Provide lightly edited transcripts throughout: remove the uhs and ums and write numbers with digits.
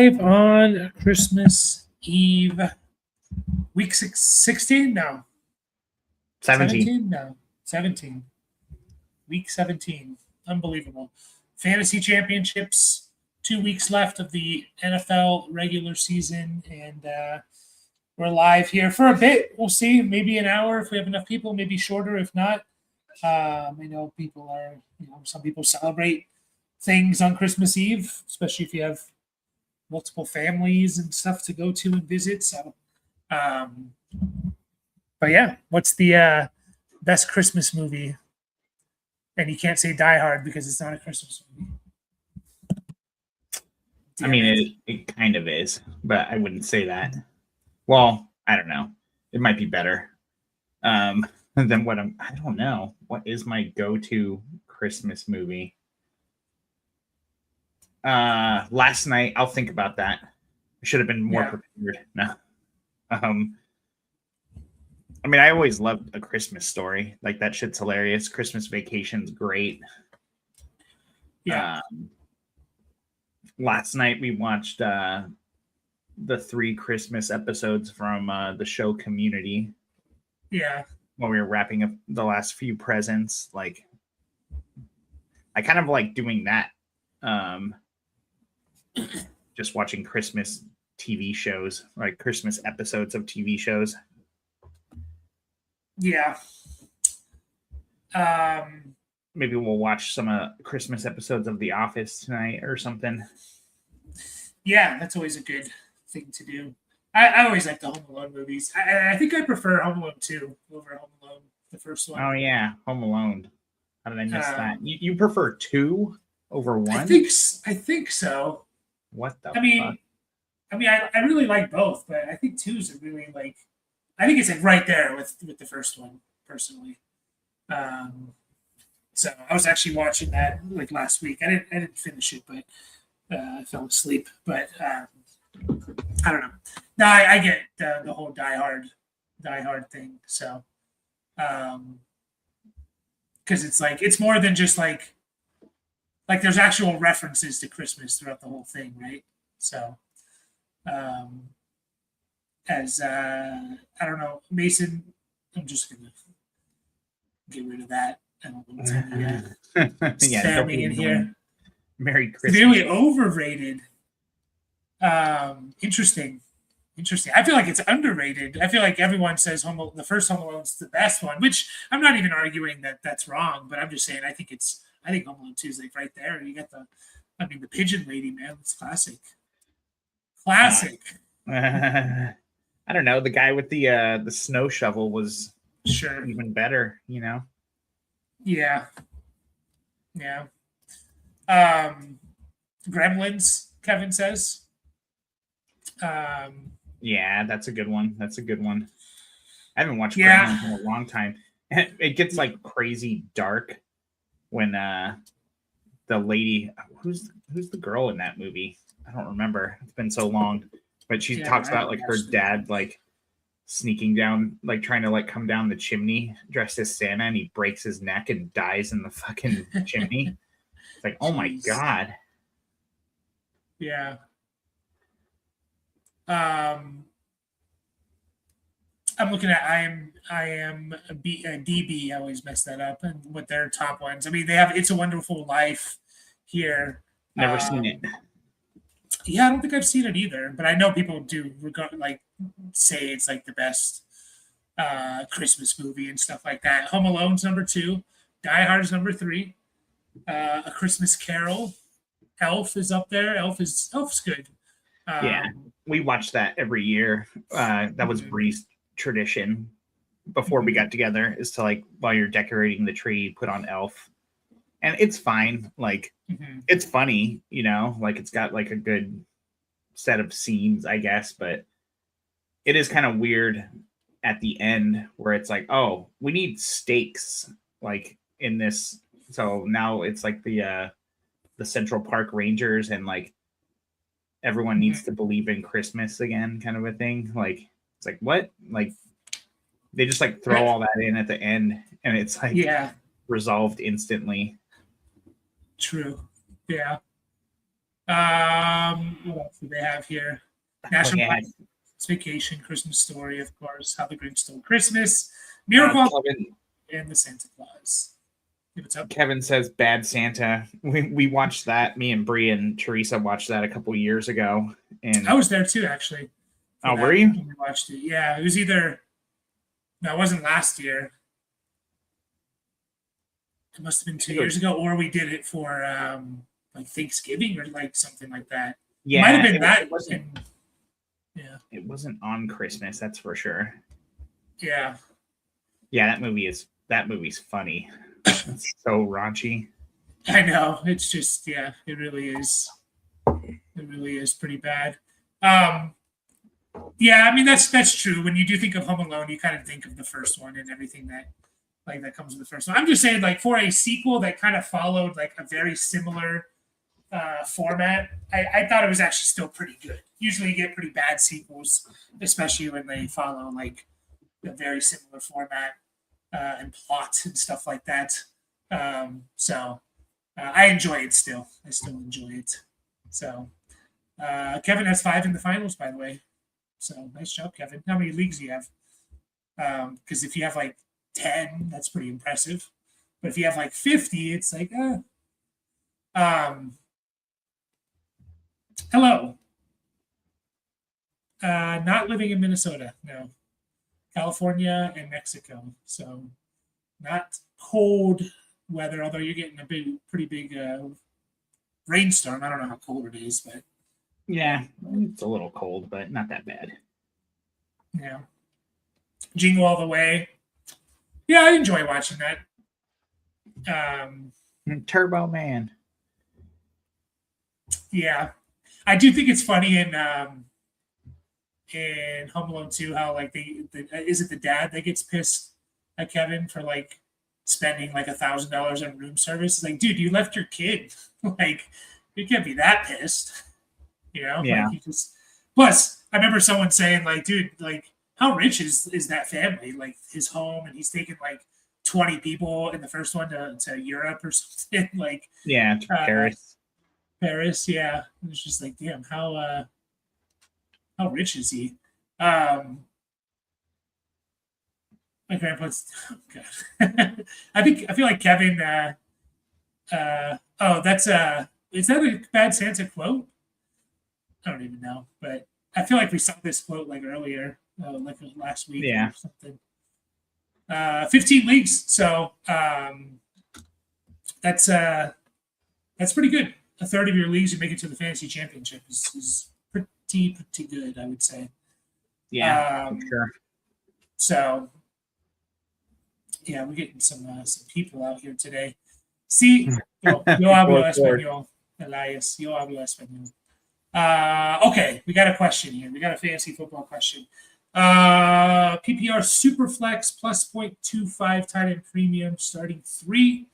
live on Christmas Eve. Week 16? No. 17? No. 17. Week 17. Unbelievable. Fantasy championships. 2 weeks left of the NFL regular season. And we're live here for a bit. We'll see. Maybe an hour if we have enough people. Maybe shorter if not. I know people are, some people celebrate things on Christmas Eve, especially if you have multiple families and stuff to go to and visit. So, but yeah, what's the best Christmas movie? And you can't say Die Hard because it's not a Christmas movie. I mean, it kind of is, but I wouldn't say that. Well, I don't know. It might be better than what I don't know. What is my go-to Christmas movie? Last night, I'll think about that. I should have been more prepared. No. I mean, I always loved A Christmas Story. Like, that shit's hilarious. Christmas Vacation's great. Yeah. Last night we watched the 3 Christmas episodes from the show Community. Yeah. When we were wrapping up the last few presents. Like, I kind of like doing that. Just watching Christmas TV shows, like Christmas episodes of TV shows. Yeah. Maybe we'll watch some Christmas episodes of The Office tonight or something. Yeah, that's always a good thing to do. I always like the Home Alone movies. I think I prefer Home Alone 2 over Home Alone, the first one. Oh, yeah, Home Alone. How did I miss that? You prefer 2 over 1? I think so. What the fuck? I mean, I really like both, but I think 2 is really like, I think it's like right there with the first one, personally. So I was actually watching that like last week. I didn't finish it, but I fell asleep. But I don't know. No, I get the whole Die Hard thing. So, because it's like it's more than just like there's actual references to Christmas throughout the whole thing, right? So, as I don't know, Mason, I'm just gonna get rid of that. I don't know what's spamming in here. Merry Christmas. Really overrated. Interesting. I feel like it's underrated. I feel like everyone says the first Home Alone's the best one, which I'm not even arguing that that's wrong, but I'm just saying I think Home Alone 2 is like right there. You got the Pigeon Lady, man. It's classic. I don't know. The guy with the snow shovel was sure even better, Yeah. Gremlins, Kevin says. Yeah, that's a good one. I haven't watched Gremlins in a long time. It gets like crazy dark when the lady who's the girl in that movie? I don't remember. It's been so long. But she talks about like her dad like sneaking down, like trying to like come down the chimney dressed as Santa, and he breaks his neck and dies in the fucking chimney. It's like, oh my God. Yeah. I'm looking at I am DB. I always mess that up, and with their top ones. I mean, they have It's a Wonderful Life here. Never seen it. Yeah, I don't think I've seen it either, but I know people do say it's like the best Christmas movie and stuff like that. Home Alone's number 2, Die Hard's number 3, A Christmas Carol, Elf is up there. Elf's good. Yeah, we watch that every year. That was Bree's tradition before we got together, is to like while you're decorating the tree, put on Elf. And it's fine. Like, it's funny, like it's got like a good set of scenes, I guess, but it is kind of weird at the end where it's like, oh, we need stakes like in this. So now it's like the Central Park Rangers and like everyone needs to believe in Christmas again kind of a thing. Like, it's like, what? Like, they just like throw all that in at the end and it's like resolved instantly. True. Yeah. What else do they have here? Oh, National yeah. Lampoon's Vacation, Christmas Story, of course, How the Grinch Stole Christmas, Uh, Miracle on Kevin and the Santa Claus. Hey, what's up? Kevin says Bad Santa. We watched that. Me and Bree and Teresa watched that a couple years ago. I And was there too, actually, for oh, were that you? when we watched it. Yeah, it was either no, it wasn't last year. It must have been 2 years ago, or we did it for like Thanksgiving or like something like that. It might have Yeah, been that. wasn't. Yeah, It wasn't on Christmas. That's for sure. yeah, Yeah, that movie's funny. It's so raunchy. I know. It's just yeah, it really is. It really is pretty bad. Um, yeah, I mean that's true. When you do think of Home Alone, you kind of think of the first one and everything that like that comes with the first one. I'm just saying, like for a sequel that kind of followed like a very similar format, I thought it was actually still pretty good. Usually, you get pretty bad sequels, especially when they follow like a very similar format and plot and stuff like that. So I enjoy it still. I still enjoy it. So Kevin has 5 in the finals, by the way. So nice job, Kevin. How many leagues do you have? Because if you have like 10, that's pretty impressive. But if you have like 50, it's like, hello. Not living in Minnesota, no. California and Mexico. So not cold weather, although you're getting a pretty big rainstorm. I don't know how cold it is, but Yeah, it's a little cold, but not that bad. yeah. Jingle All the Way. Yeah, I enjoy watching that. Turbo Man. Yeah, I do think it's funny in Home Alone 2 how like is it the dad that gets pissed at Kevin for like spending like $1,000 on room service? It's like, dude, you left your kid. Like, you can't be that pissed. You know, Yeah, like you just. Plus, I remember someone saying like, dude, like how rich is that family? Like his home, and he's taking like 20 people in the first one to Europe or something like yeah, to uh, Paris. Paris. Yeah, it's just like, damn, how rich is he? Um, my grandpa's oh God. I feel like Kevin. Oh, that's is that a bad Santa quote? I don't even know, but I feel like we saw this quote like earlier, like last week Yeah, or something. 15 leagues, so that's that's pretty good. A third of your leagues you make it to the fantasy championship is pretty good, I would say. yeah, for Um, sure. so yeah, we're getting some people out here today. Sí, yo hablo Fourth ward. español, Elias. Yo hablo español. Okay, we got a question here. We got a fantasy football question. PPR Superflex plus 0.25 tight end premium starting 3.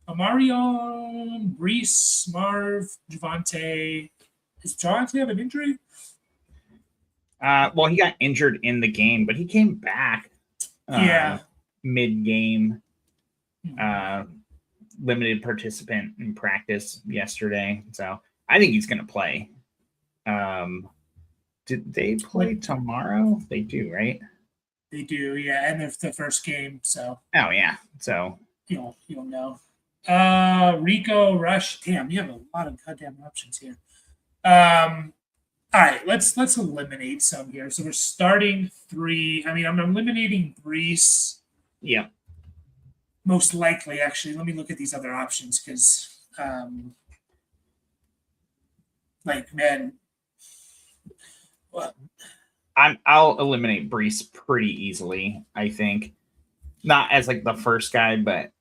Amarion, Brees, Marv, Javante. Does Javante have an injury? Well, he got injured in the game, but he came back Yeah. mid-game. Limited participant in practice yesterday, so I think he's going to play. Did they play tomorrow? They do, right? They do, yeah, and the first game, so Oh yeah, so you'll know. Rico, Rush. Damn, you have a lot of goddamn options here. All right, let's eliminate some here. So we're starting 3. I mean, I'm eliminating Brees. yeah. Most likely, actually. Let me look at these other options because, like, man, well, I'll eliminate Brees pretty easily. I think not as like the first guy, but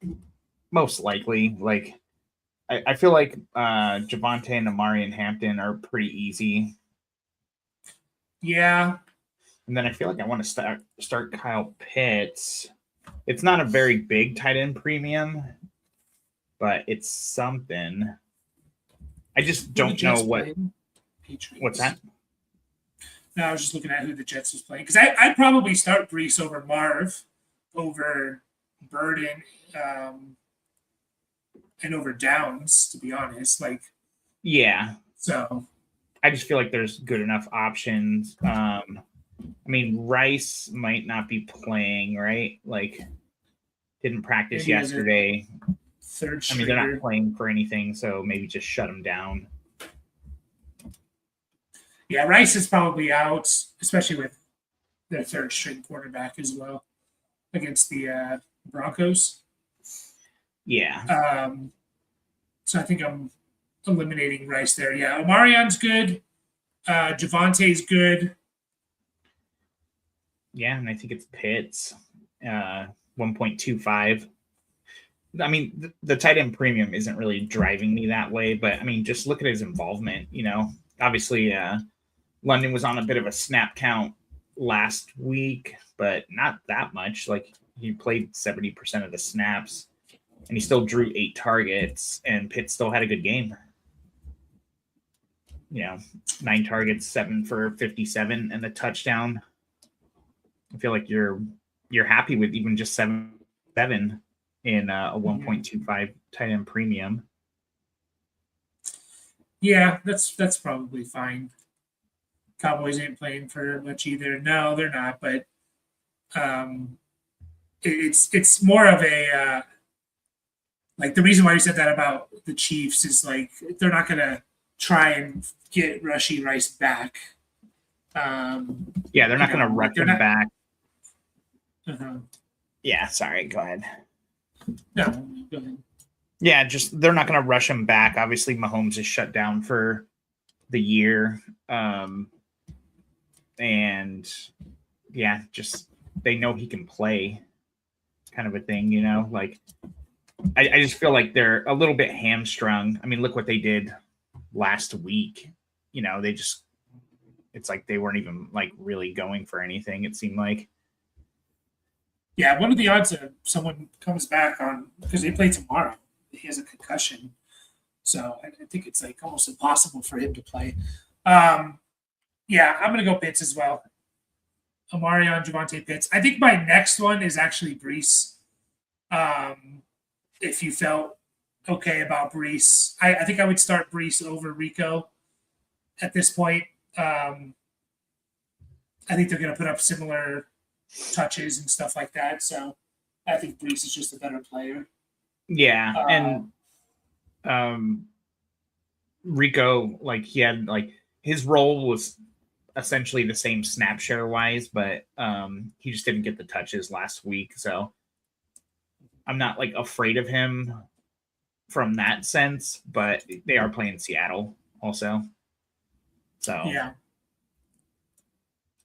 most likely. Like I feel like Javante and Amari and Hampton are pretty easy. yeah, And then I feel like I want to start Kyle Pitts. It's not a very big tight end premium, but it's something. I just don't know what. What's that? No, I was just looking at who the Jets was playing because I'd probably start Brees over Marv, over Burden, and over Downs. To be honest, like Yeah, So I just feel like there's good enough options. I mean, Rice might not be playing, right? Like, didn't practice maybe as a yesterday. third I mean, they're stringer. not playing for anything, so maybe just shut them down. Yeah, Rice is probably out, especially with their third string quarterback as well against the Broncos. Yeah. So I think I'm eliminating Rice there. Yeah, Omarion's good. Javante's good. Yeah, and I think it's Pitts, 1.25. I mean, the tight end premium isn't really driving me that way, but I mean, just look at his involvement. Obviously, London was on a bit of a snap count last week, but not that much. Like, he played 70% of the snaps, and he still drew 8 targets, and Pitt still had a good game. 9 targets, 7 for 57, and a touchdown. I feel like you're happy with even just 7 in a 1.25 tight end premium. Yeah, that's probably fine. Cowboys ain't playing for much either. No, they're not. But it's more of a like the reason why you said that about the Chiefs is like they're not gonna try and get Rashee Rice back. Yeah, they're not going to rush him back. Uh-huh. Yeah, sorry. Go ahead. No, go ahead. Yeah, just they're not going to rush him back. Obviously, Mahomes is shut down for the year. And yeah, just they know he can play, kind of a thing, like I just feel like they're a little bit hamstrung. I mean, look what they did last week. It's like they weren't even like really going for anything, it seemed like. Yeah, what are the odds that someone comes back on because they play tomorrow? He has a concussion. So I think it's like almost impossible for him to play. Yeah, I'm gonna go Pitts as well. Omarion, Javonte Pitts. I think my next one is actually Breece. If you felt okay about Breece, I think I would start Breece over Rico at this point. I think they're going to put up similar touches and stuff like that. So I think Breece is just a better player. Yeah, and Rico, like he had like his role was essentially the same snap share wise, but he just didn't get the touches last week. So I'm not like afraid of him from that sense, but they are playing Seattle also. So yeah,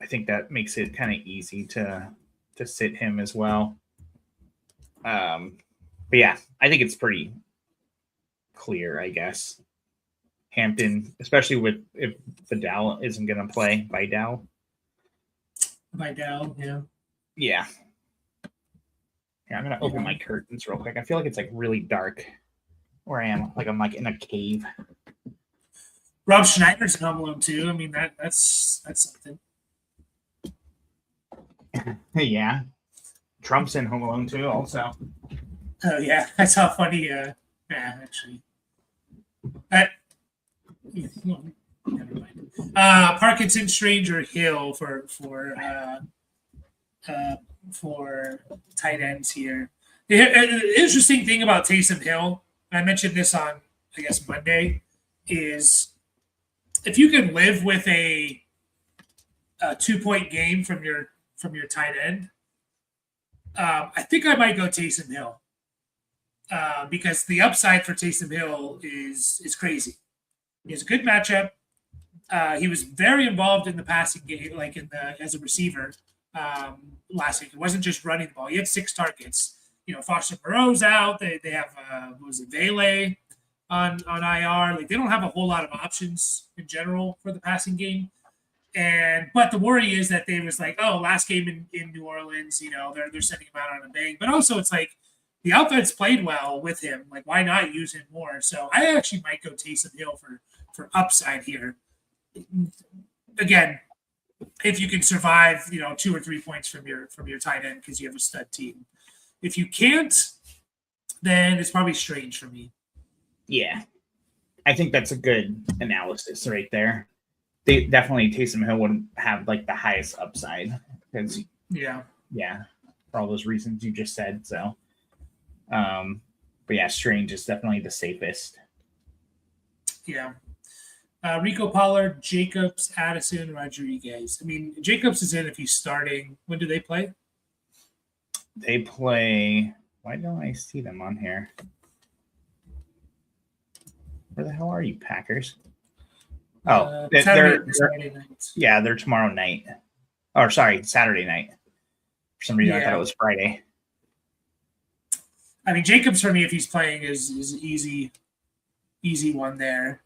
I think that makes it kind of easy to sit him as well. But yeah, I think it's pretty clear, I guess. Hampton, especially with if Vidal isn't going to play. Vidal, yeah. Yeah. Here, I'm going to open my curtains real quick. I feel like it's like really dark where I am. Like I'm like in a cave. Rob Schneider's in Home Alone too. I mean, that's something. Yeah. Trump's in Home Alone too, also. Oh yeah, that's how funny. Yeah, actually. Never mind. Parkinson, Stranger, Hill for tight ends here. The interesting thing about Taysom Hill, I mentioned this on I guess Monday, is if you can live with a 2-point game from your tight end, I think I might go Taysom Hill because the upside for Taysom Hill is crazy. He has a good matchup. He was very involved in the passing game, like as a receiver last week. It wasn't just running the ball. He had 6 targets. Foster Moreau's out. They have what was it, Vele on IR. Like they don't have a whole lot of options in general for the passing game. But the worry is that they was like, oh, last game in New Orleans, they're sending him out on a bang. But also it's like the offense played well with him. Like, why not use him more? So I actually might go Taysom Hill for upside here. Again, if you can survive, 2 or 3 points from your tight end because you have a stud team. If you can't, then it's probably Strange for me. Yeah. I think that's a good analysis right there. They definitely Taysom Hill would have like the highest upside because Yeah. for all those reasons you just said. So, but yeah, Strange is definitely the safest. Yeah. Rico Pollard, Jacobs, Addison, Rodriguez. I mean, Jacobs is in if he's starting. When do they play? They play. Why don't I see them on here? Where the hell are you, Packers? Oh, Saturday night. Yeah, they're tomorrow night. Or sorry, Saturday night. For some reason, I thought it was Friday. I mean, Jacobs for me, if he's playing, is easy one there.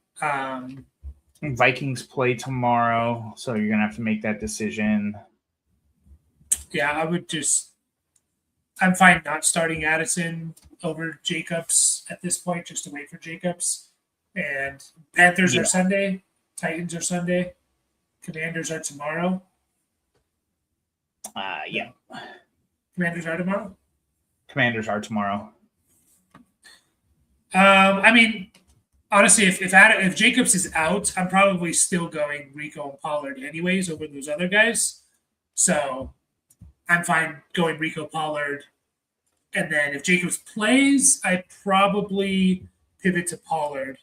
Vikings play tomorrow, so you're gonna have to make that decision. Yeah, I'm fine not starting Addison over Jacobs at this point, just to wait for Jacobs. And Panthers are Sunday, Titans are Sunday, Commanders are tomorrow. Yeah. Commanders are tomorrow? Commanders are tomorrow. I mean, honestly, if Jacobs is out, I'm probably still going Rico and Pollard anyways over those other guys. So I'm fine going Rico Pollard. And then if Jacobs plays, I probably pivot to Pollard.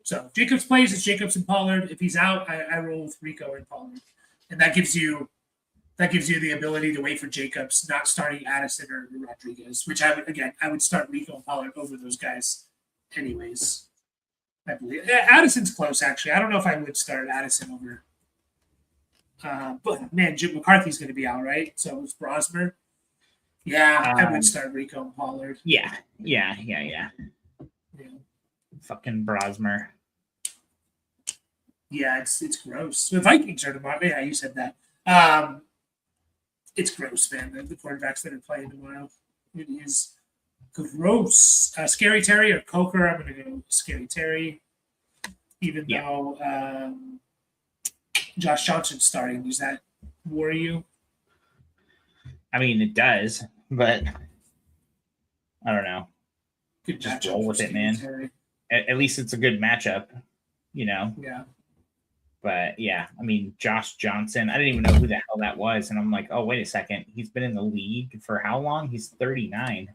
So if Jacobs plays, it's Jacobs and Pollard. If he's out, I roll with Rico and Pollard. And that gives you the ability to wait for Jacobs, not starting Addison or Rodriguez, which I would start Rico and Pollard over those guys anyways. I believe Addison's close, actually. I don't know if I would start Addison over. But man, Jim McCarthy's going to be out, right? So it's Brosmer. Yeah, I would start Rico and Pollard. Yeah. Fucking Brosmer. Yeah, it's gross. The Vikings are tomorrow. Yeah, you said that. It's gross, man. The quarterbacks that are playing tomorrow. It is gross. Scary Terry or Coker. I'm going to go Scary Terry. Even though Josh Johnson's starting. Does that worry you? I mean, it does, but I don't know. Good Just roll with it, man. At least it's a good matchup, you know? Yeah. But yeah, I mean, Josh Johnson, I didn't even know who the hell that was. And I'm like, oh, wait a second. He's been in the league for how long? He's 39.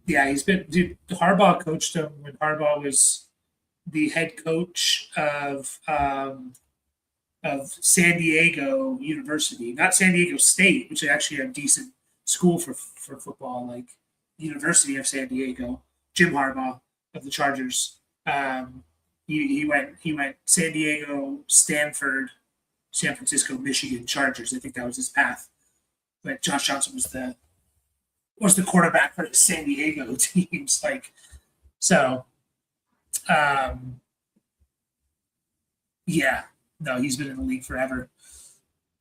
Yeah, dude, Harbaugh coached him when Harbaugh was the head coach of San Diego University, not San Diego State, which is actually a decent school for football, like University of San Diego. Jim Harbaugh of the Chargers. He went San Diego, Stanford, San Francisco, Michigan, Chargers. I think that was his path. But Josh Johnson was the quarterback for the San Diego teams. Yeah. No, he's been in the league forever.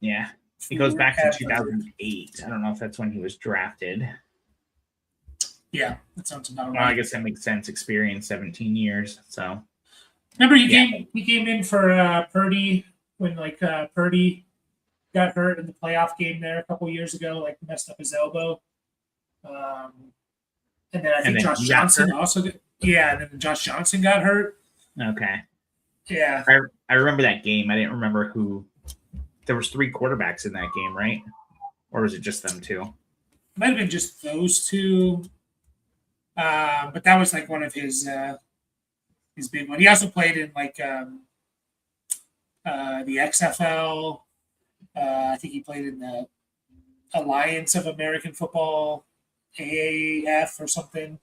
Yeah. He goes back to 2008. I don't know if that's when he was drafted. Yeah, that sounds about right. Well, I guess that makes sense. Experience 17 years. So remember he came in for Purdy when Purdy got hurt in the playoff game there a couple years ago, like messed up his elbow. And then I think Josh Johnson also and then Josh Johnson got hurt. Okay. Yeah. I remember that game. I didn't remember who. There was 3 quarterbacks in that game, right? Or was it just them 2? It might have been just those 2. But that was like one of his big one. He also played in the XFL. I think he played in the Alliance of American Football, AAF or something,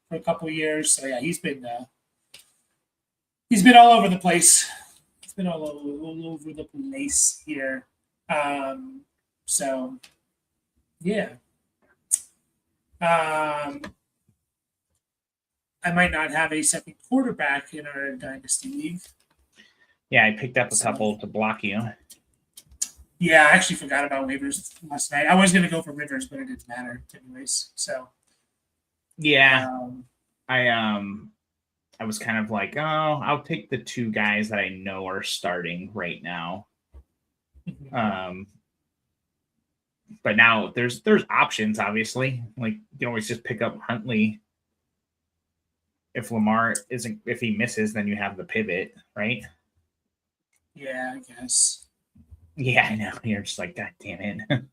for a couple of years. So yeah, he's been all over the place. He's been all over the place here. So yeah. I might not have a second quarterback in our dynasty league. Yeah, I picked up a couple to block you. Yeah, I actually forgot about waivers last night. I was going to go for Rivers, but it didn't matter anyways. So yeah, I was kind of like, oh, I'll take the 2 guys that I know are starting right now. But now there's options, obviously. Like you can always just pick up Huntley. if Lamar isn't, if he misses, then you have the pivot, right? Yeah, I guess. Yeah, I know. You're just like, God damn it.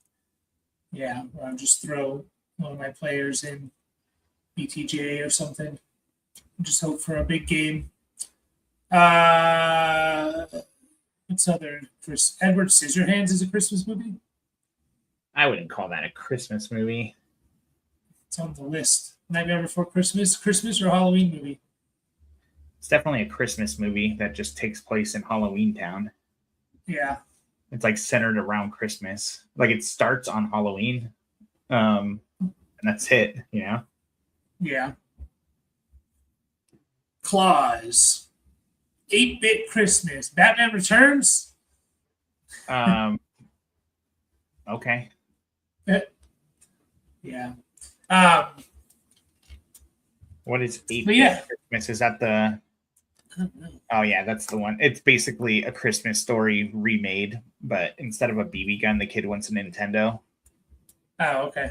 Yeah, or I'll just throw one of my players in BTJ or something. Just hope for a big game. What's other? Chris Edward Scissorhands is a Christmas movie. I wouldn't call that a Christmas movie. It's on the list. Nightmare Before Christmas, Christmas or Halloween movie. It's definitely a Christmas movie that just takes place in Halloween Town. Yeah, It's like centered around Christmas. Like it starts on Halloween. And that's it, you know? yeah. Claus, 8-Bit Christmas, Batman Returns. Okay. Yeah. What is 8 But yeah. Christmas? Is that the I don't know. Oh yeah, that's the one. It's basically a Christmas Story remade, but instead of a BB gun, the kid wants a Nintendo. Oh, okay.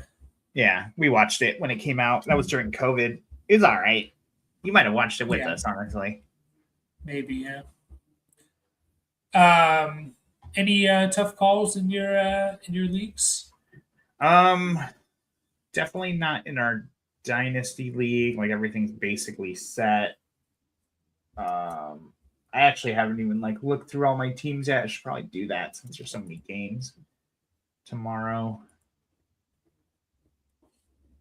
Yeah, we watched it when it came out. That was during COVID. It was all right. You might have watched it with Yeah. us, honestly. Maybe, yeah. Any tough calls in your leagues? Definitely not in our dynasty league. Like everything's basically set. I actually haven't even like looked through all my teams yet. I should probably do that since there's so many games tomorrow.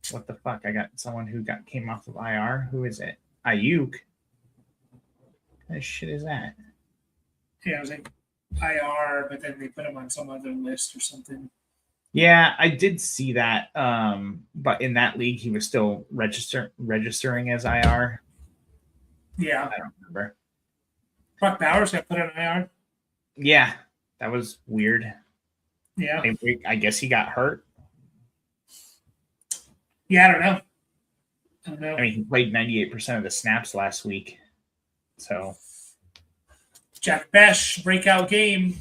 What the fuck? I got someone who came off of IR. Who is it? Ayuk. What kind of shit is that? Yeah, it was like IR, but then they put him on some other list or something. Yeah, I did see that. But in that league, he was still registering as IR. Yeah. I don't remember. Brock Bowers got put on IR. Yeah, that was weird. Yeah. I guess he got hurt. Yeah, I don't know. I mean, he played 98% of the snaps last week. So Jack Besh, breakout game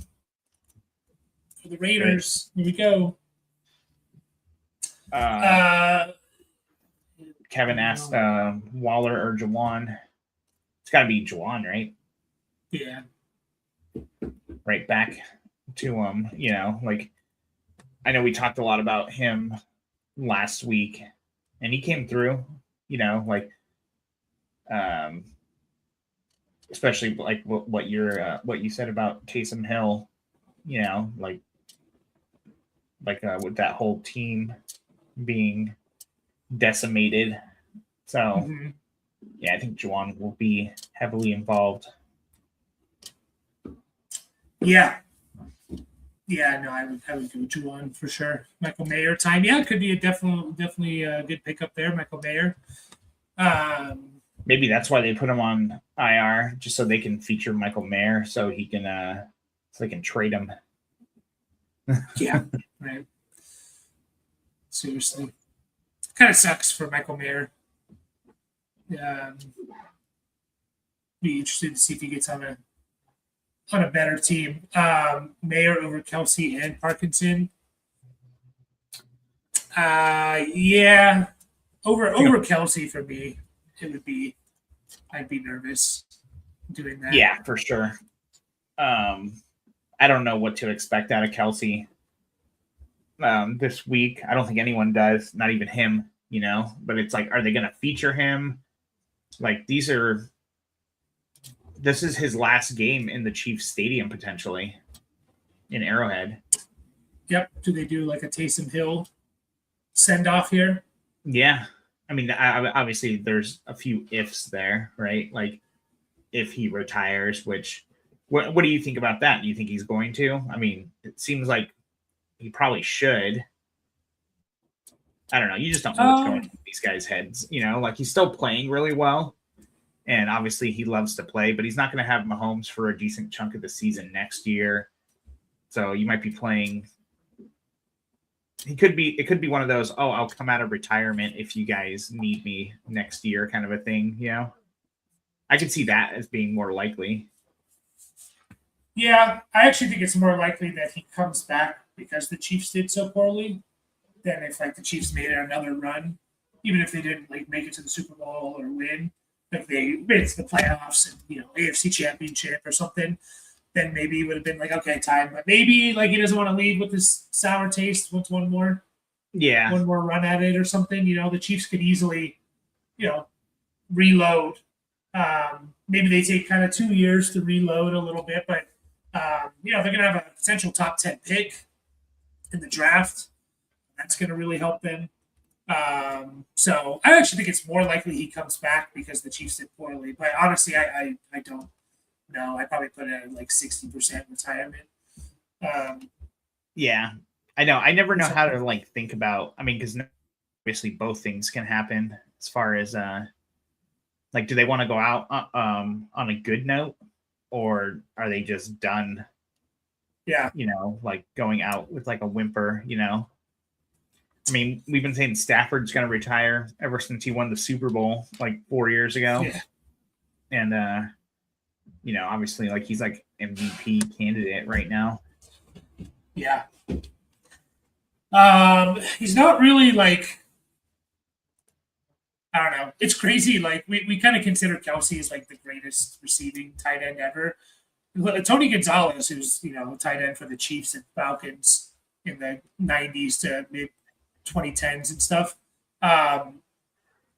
for the Raiders. Here we go. Kevin asked Waller or Jawan. It's got to be Jawan, right? Yeah. Right back to him. You know, like I know we talked a lot about him last week, and he came through. You know, like especially like what you said about Taysom Hill. You know, like with that whole team being decimated. So yeah, I think Juwan will be heavily involved. Yeah. Yeah, no, I would go Juwan for sure. Michael Mayer time. Yeah, it could be definitely a good pickup there, Michael Mayer. Maybe that's why they put him on IR, just so they can feature Michael Mayer, so he can so they can trade him. Yeah, right. Seriously, kind of sucks for Michael Mayer. Be interested to see if he gets on a better team. Mayer over Kelsey and Parkinson. Yeah, over Kelsey for me. It would be. I'd be nervous doing that. Yeah, for sure. I don't know what to expect out of Kelsey this week. I don't think anyone does, not even him, you know, but it's like, are they going to feature him? Like this is his last game in the Chiefs Stadium, potentially in Arrowhead. Yep. Do they do like a Taysom Hill send off here? Yeah. I mean, obviously there's a few ifs there, right? Like if he retires, which what do you think about that? Do you think he's going to? I mean, it seems like he probably should. I don't know. You just don't know what's going on in these guys' heads. You know, like he's still playing really well. And obviously he loves to play, but he's not going to have Mahomes for a decent chunk of the season next year. So you might be playing. It could be one of those, oh, I'll come out of retirement if you guys need me next year kind of a thing, you know? I could see that as being more likely. Yeah, I actually think it's more likely that he comes back because the Chiefs did so poorly than if like the Chiefs made another run, even if they didn't like make it to the Super Bowl or win. like they made it to the playoffs and AFC Championship or something, then maybe it would have been like, okay, time. But maybe like he doesn't want to leave with this sour taste. Wants one more run at it or something. The Chiefs could easily, reload. Maybe they take kind of 2 years to reload a little bit, but they're going to have a potential top 10 pick in the draft. That's going to really help them. So I actually think it's more likely he comes back because the Chiefs did poorly. But honestly, I don't know. I probably put it at like 60% retirement. Yeah, I know. I never know how to like think about. I mean, because obviously both things can happen as far as like, do they want to go out on a good note, or are they just done? Yeah, like going out with like a whimper. I mean, we've been saying Stafford's going to retire ever since he won the Super Bowl like 4 years ago. Yeah. And, obviously like he's like MVP candidate right now. Yeah. He's not really like, I don't know. It's crazy. Like we kind of consider Kelsey as like the greatest receiving tight end ever. Tony Gonzalez, who's, tight end for the Chiefs and Falcons in the 90s to mid 2010s and stuff.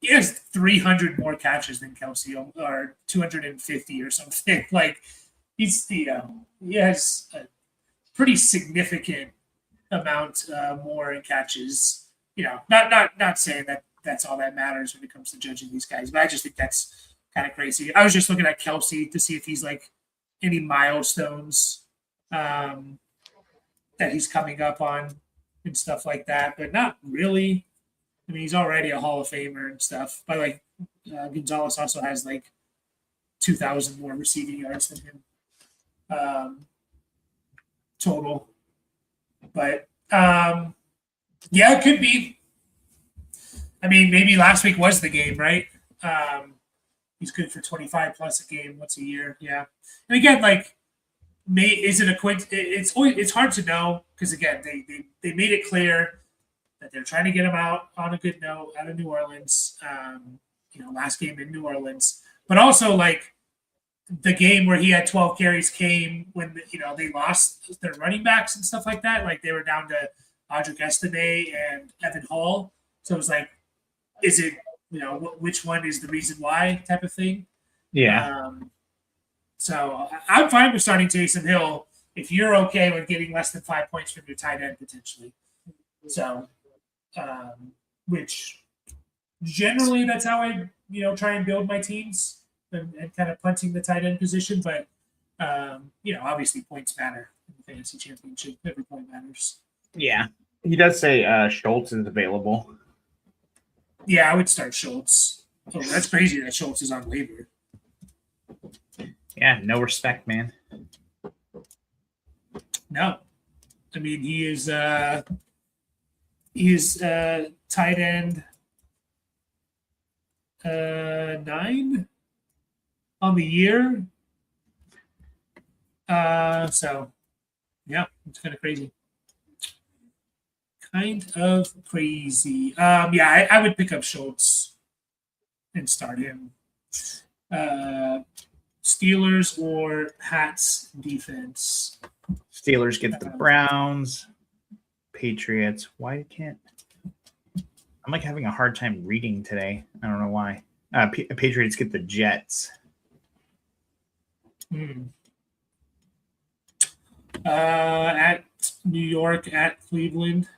He has 300 more catches than Kelsey, or 250 or something. Like he's, he has a pretty significant amount more in catches. Not saying that that's all that matters when it comes to judging these guys, but I just think that's kind of crazy. I was just looking at Kelsey to see if he's like any milestones that he's coming up on and stuff like that, but not really. I mean, he's already a Hall of Famer and stuff. But like Gonzalez also has like 2,000 more receiving yards than him total. But it could be. I mean, maybe last week was the game, right? He's good for 25 plus a game once a year. Yeah, and again, like, is it a quick? It's hard to know because again, they made it clear that they're trying to get him out on a good note out of New Orleans. Last game in New Orleans, but also like the game where he had 12 carries came when they lost their running backs and stuff like that. Like they were down to Audric Estime and Evan Hall. So it was like, is it which one is the reason why type of thing? Yeah. So I'm fine with starting Taysom Hill if you're okay with getting less than 5 points from your tight end potentially. So, which generally that's how I try and build my teams and kind of punting the tight end position. But obviously points matter in the fantasy championship. Every point matters. Yeah, he does say Schultz is available. Yeah, I would start Schultz. Oh, that's crazy that Schultz is on waiver. Yeah, no respect, man. No. I mean, he is tight end 9 on the year. So, yeah, it's kind of crazy. I would pick up Schultz and start him. Steelers or Pats defense? Steelers get the Browns. Patriots. Why can't... I'm like having a hard time reading today. I don't know why. Patriots get the Jets. At New York, at Cleveland.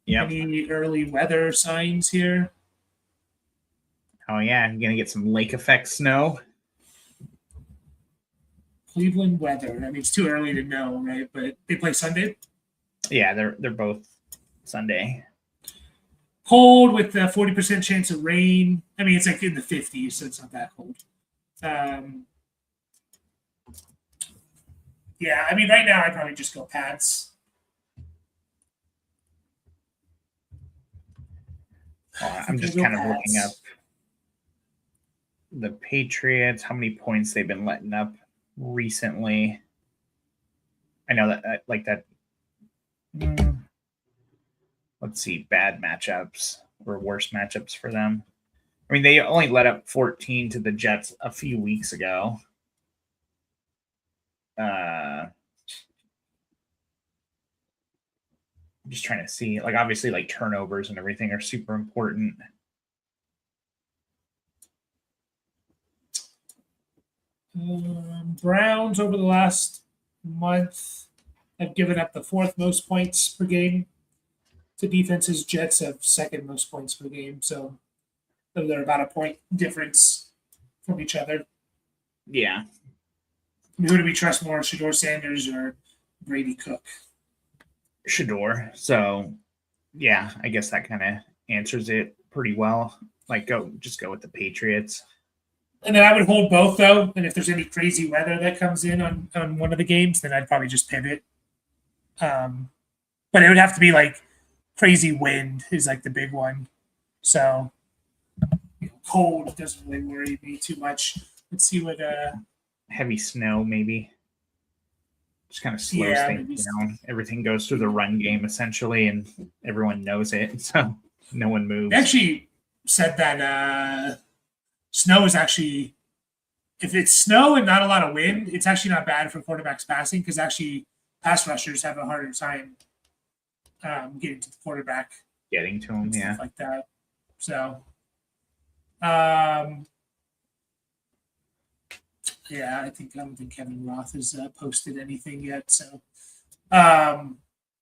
Yep. Any early weather signs here? Oh, yeah. I'm going to get some lake effect snow. Cleveland weather. I mean, it's too early to know, right? But they play Sunday? Yeah, they're both Sunday. Cold with a 40% chance of rain. I mean, it's like in the 50s, so it's not that cold. Yeah, I mean, right now I'd probably just go Pats. I'm just kind of looking up the Patriots, how many points they've been letting up recently. I know that like that. Let's see, bad matchups or worse matchups for them. I mean, they only let up 14 to the Jets a few weeks ago. I'm just trying to see. Like, obviously, like turnovers and everything are super important. Browns over the last month have given up the fourth most points per game to defenses. Jets have second most points per game. So they're about a point difference from each other. Yeah. Who do we trust more, Shador Sanders or Brady Cook? Shador. So, yeah, I guess that kind of answers it pretty well. Like, just go with the Patriots. And then I would hold both, though. And if there's any crazy weather that comes in on one of the games, then I'd probably just pivot. But it would have to be like crazy wind is like the big one. So cold doesn't really worry me too much. Let's see what heavy snow maybe. Just kind of slows things down. Everything goes through the run game essentially, and everyone knows it, so no one moves. They actually said that snow is actually, if it's snow and not a lot of wind, it's actually not bad for quarterbacks passing because actually pass rushers have a harder time getting to the quarterback. Getting to him, yeah. Stuff like that. So, yeah, I don't think Kevin Roth has posted anything yet. So,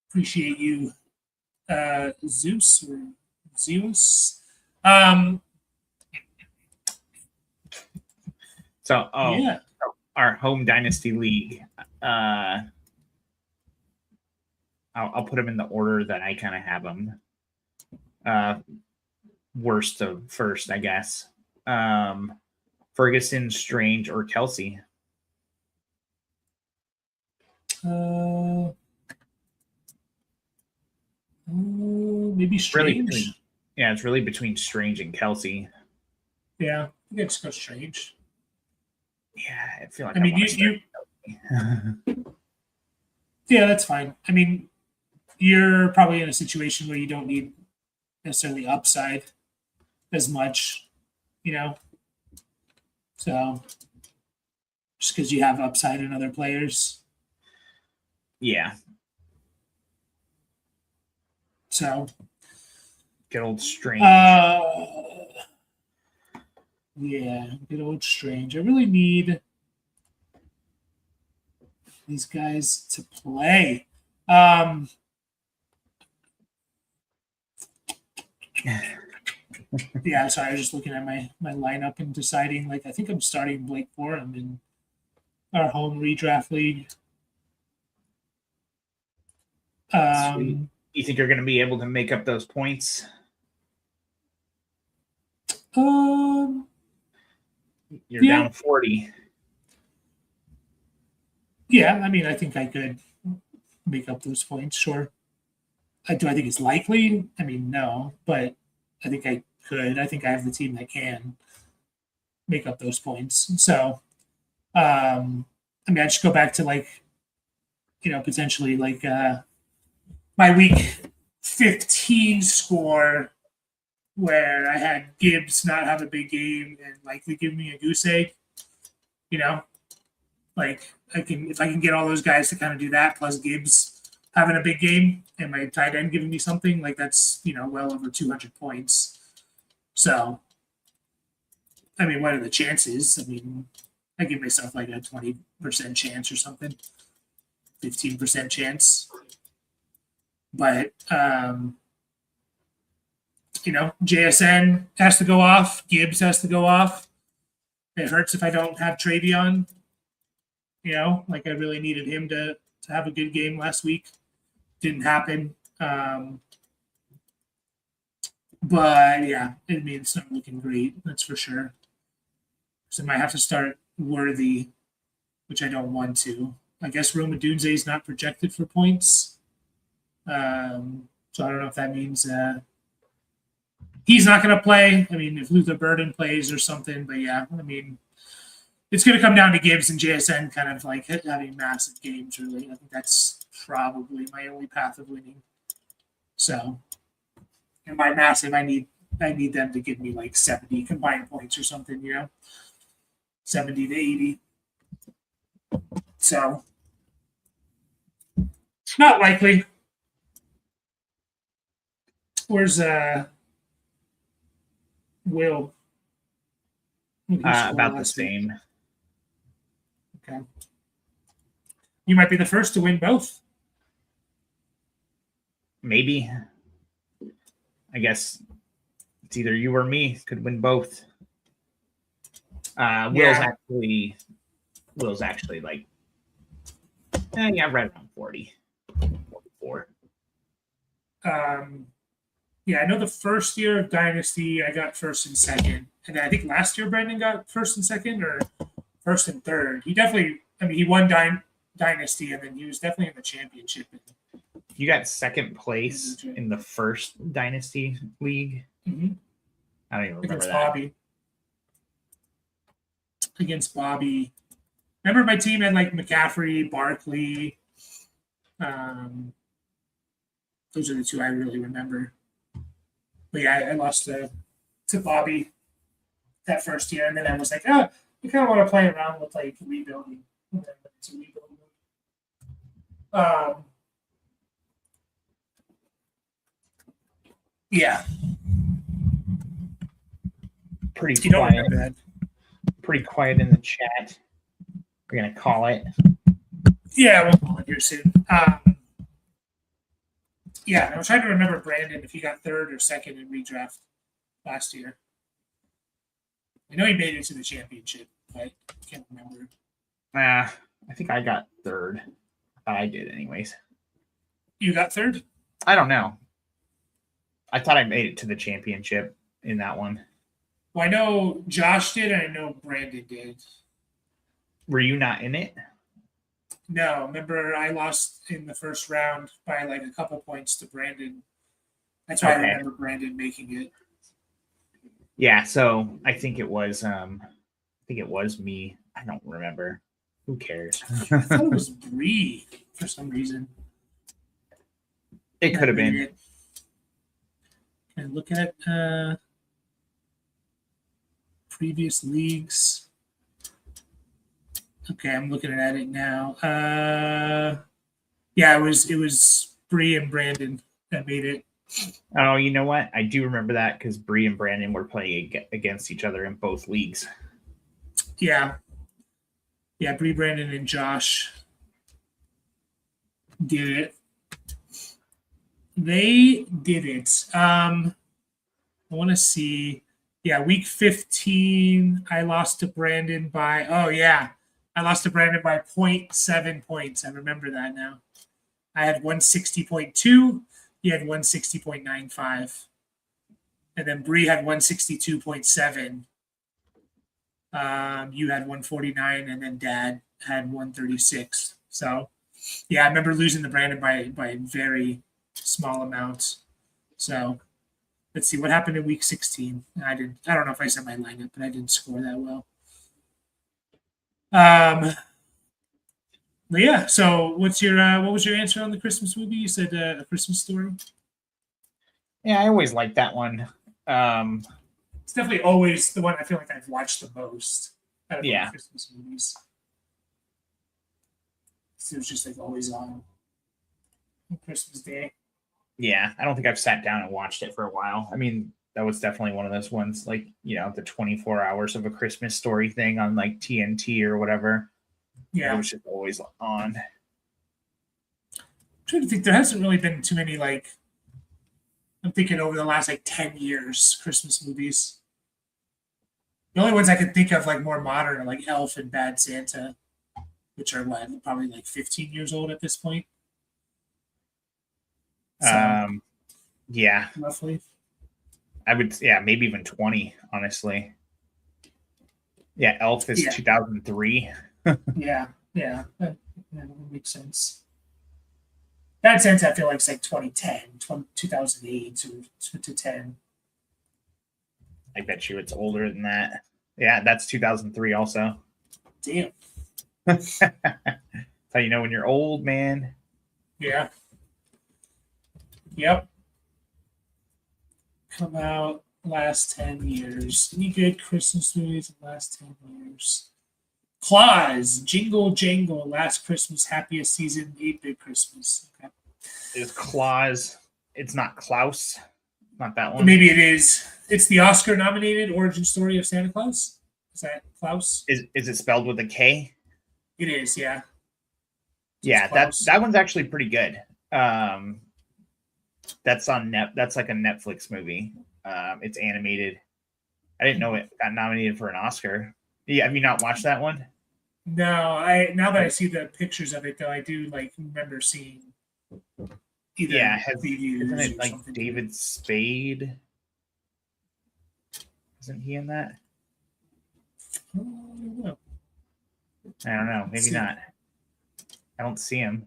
appreciate you, Zeus or Zeus. So, yeah, our home dynasty league. I'll put them in the order that I kind of have them. Worst to first, I guess. Ferguson, Strange, or Kelsey. Maybe Strange. Really it's really between Strange and Kelsey. Yeah, I think it's go Strange. Yeah, I feel like. I mean, you yeah, that's fine. I mean, you're probably in a situation where you don't need necessarily upside as much, So just because you have upside in other players. Yeah. So good old Strange. Yeah, good old Strange. I really need these guys to play. Yeah, sorry, I was just looking at my lineup and deciding, I think I'm starting Blake Borum in our home redraft league. You think you're going to be able to make up those points? You're down 40. Yeah, I mean, I think I could make up those points, sure. I think it's likely? I mean, no, but I think I could. I think I have the team that can make up those points. So, I mean, I just go back to potentially my week 15 score where I had Gibbs not have a big game and likely give me a goose egg. If I can get all those guys to kind of do that, plus Gibbs having a big game and my tight end giving me something, that's well over 200 points. So, I mean, what are the chances? I mean, I give myself a 20% chance or something, 15% chance. But JSN has to go off, Gibbs has to go off. It hurts if I don't have Travion. I really needed him to have a good game last week. Didn't happen. But yeah, I mean, it's not looking great. That's for sure. So I might have to start Worthy, which I don't want to. I guess Roma Dunze is not projected for points. So I don't know if that means he's not going to play. I mean, if Luther Burden plays or something, but yeah, I mean, it's going to come down to Gibbs and JSN kind of having massive games, really. I think that's probably my only path of winning. So, and by massive, I need I need them to give me like 70 combined points or something, 70 to 80. So, not likely. Where's Will? About the same. Okay. You might be the first to win both. Maybe. I guess it's either you or me could win both. Will's actually like, right around 40, 44. Yeah, I know the first year of Dynasty, I got first and second. And then I think last year Brandon got first and second or first and third. He definitely, he won Dynasty and then he was definitely in the championship. You got second place in the first Dynasty league. Mm-hmm. I don't even remember Against that. Bobby. Against Bobby. Remember my team had like McCaffrey, Barkley. Those are the two I really remember. But yeah, I lost to Bobby that first year, and then I was like, I kind of want to play around with like rebuilding. And then it's a rebuilding. Yeah. Pretty You don't quiet. remember that. Pretty quiet in the chat. We're gonna call it. Yeah, we'll call it here soon. Yeah, I was trying to remember Brandon if he got third or second in redraft last year. I know he made it to the championship, but I can't remember. I think I got third. I did, anyways. You got third? I don't know. I thought I made it to the championship in that one. Well, I know Josh did, and I know Brandon did. Were you not in it? No, remember I lost in the first round by like a couple points to Brandon. That's why I remember Brandon making it. Yeah, so I think it was me. I don't remember. Who cares? I thought it was Bree for some reason. It could have been. Can I look at previous leagues? Okay, I'm looking at it now. Yeah, it was Bree and Brandon that made it. Oh, you know what? I do remember that because Bree and Brandon were playing against each other in both leagues. Yeah. Yeah, Bree, Brandon, and Josh did it. They did it. I want to see. Yeah, week 15, I lost to Brandon by, I lost to Brandon by 0.7 points. I remember that now. I had 160.2. He had 160.95. And then Bree had 162.7. You had 149, and then Dad had 136. So, yeah, I remember losing to Brandon by very small amounts. So, let's see what happened in week 16. I don't know if I said my lineup, but I didn't score that well. But yeah, so what was your answer on the Christmas movie? You said A Christmas Story. Yeah, I always liked that one. It's definitely always the one I feel like I've watched the most out of Yeah. Christmas movies. It was just like always on Christmas Day. Yeah, I don't think I've sat down and watched it for a while. I mean, that was definitely one of those ones, like, the 24 hours of A Christmas Story thing on like TNT or whatever. Yeah. It was just always on. I'm trying to think. There hasn't really been too many, like, I'm thinking over the last like 10 years, Christmas movies. The only ones I can think of like more modern are like Elf and Bad Santa, which are probably like 15 years old at this point. So, yeah, roughly. I would, maybe even 20, honestly. Yeah, Elf is 2003. Yeah, that makes sense. Bad Santa, I feel like it's like 2010, 2008 to 10. I bet you it's older than that. Yeah, that's 2003 also. Damn. That's how you know when you're old, man. Yeah. Yep. Come out last 10 years? Any good Christmas movies in the last 10 years? Claus, Jingle Jangle, Last Christmas, Happiest Season, 8-Bit Christmas. Okay. It's Claus. It's not Klaus. Not that Or one. maybe it is. It's the Oscar nominated origin story of Santa Claus. Is that Klaus? Is it spelled with a K? It is, yeah. Yeah, Klaus. that one's actually pretty good. That's on That's like a Netflix movie. It's animated. I didn't know it got nominated for an Oscar. Yeah, have you not watched that one? No, now that I see the pictures of it though, I do like remember seeing either previews Isn't it or like something. David Spade? Isn't he in that? Oh, I don't know. I don't know. Maybe See. not. I don't see him.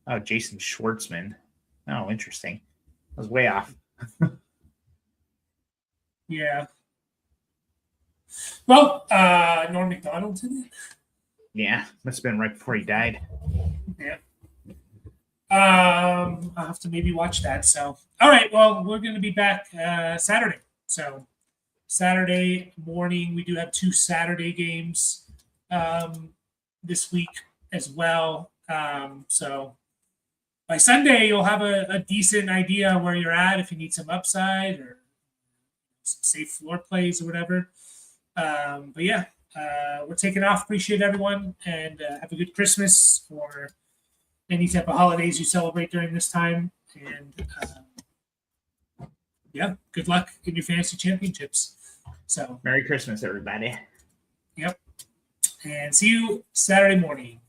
Oh, Jason Schwartzman. Oh, interesting. I was way off. Yeah. Well, Norm Macdonald's in it. Yeah, must have been right before he died. Yeah. I'll have to maybe watch that. So, all right. Well, we're going to be back Saturday. So, Saturday morning, we do have 2 Saturday games this week as well. So, by Sunday, you'll have a decent idea where you're at if you need some upside or some safe floor plays or whatever. But yeah, we're taking off. Appreciate everyone and have a good Christmas or any type of holidays you celebrate during this time. And yeah, good luck in your fantasy championships. So, Merry Christmas, everybody. yep. And see you Saturday morning.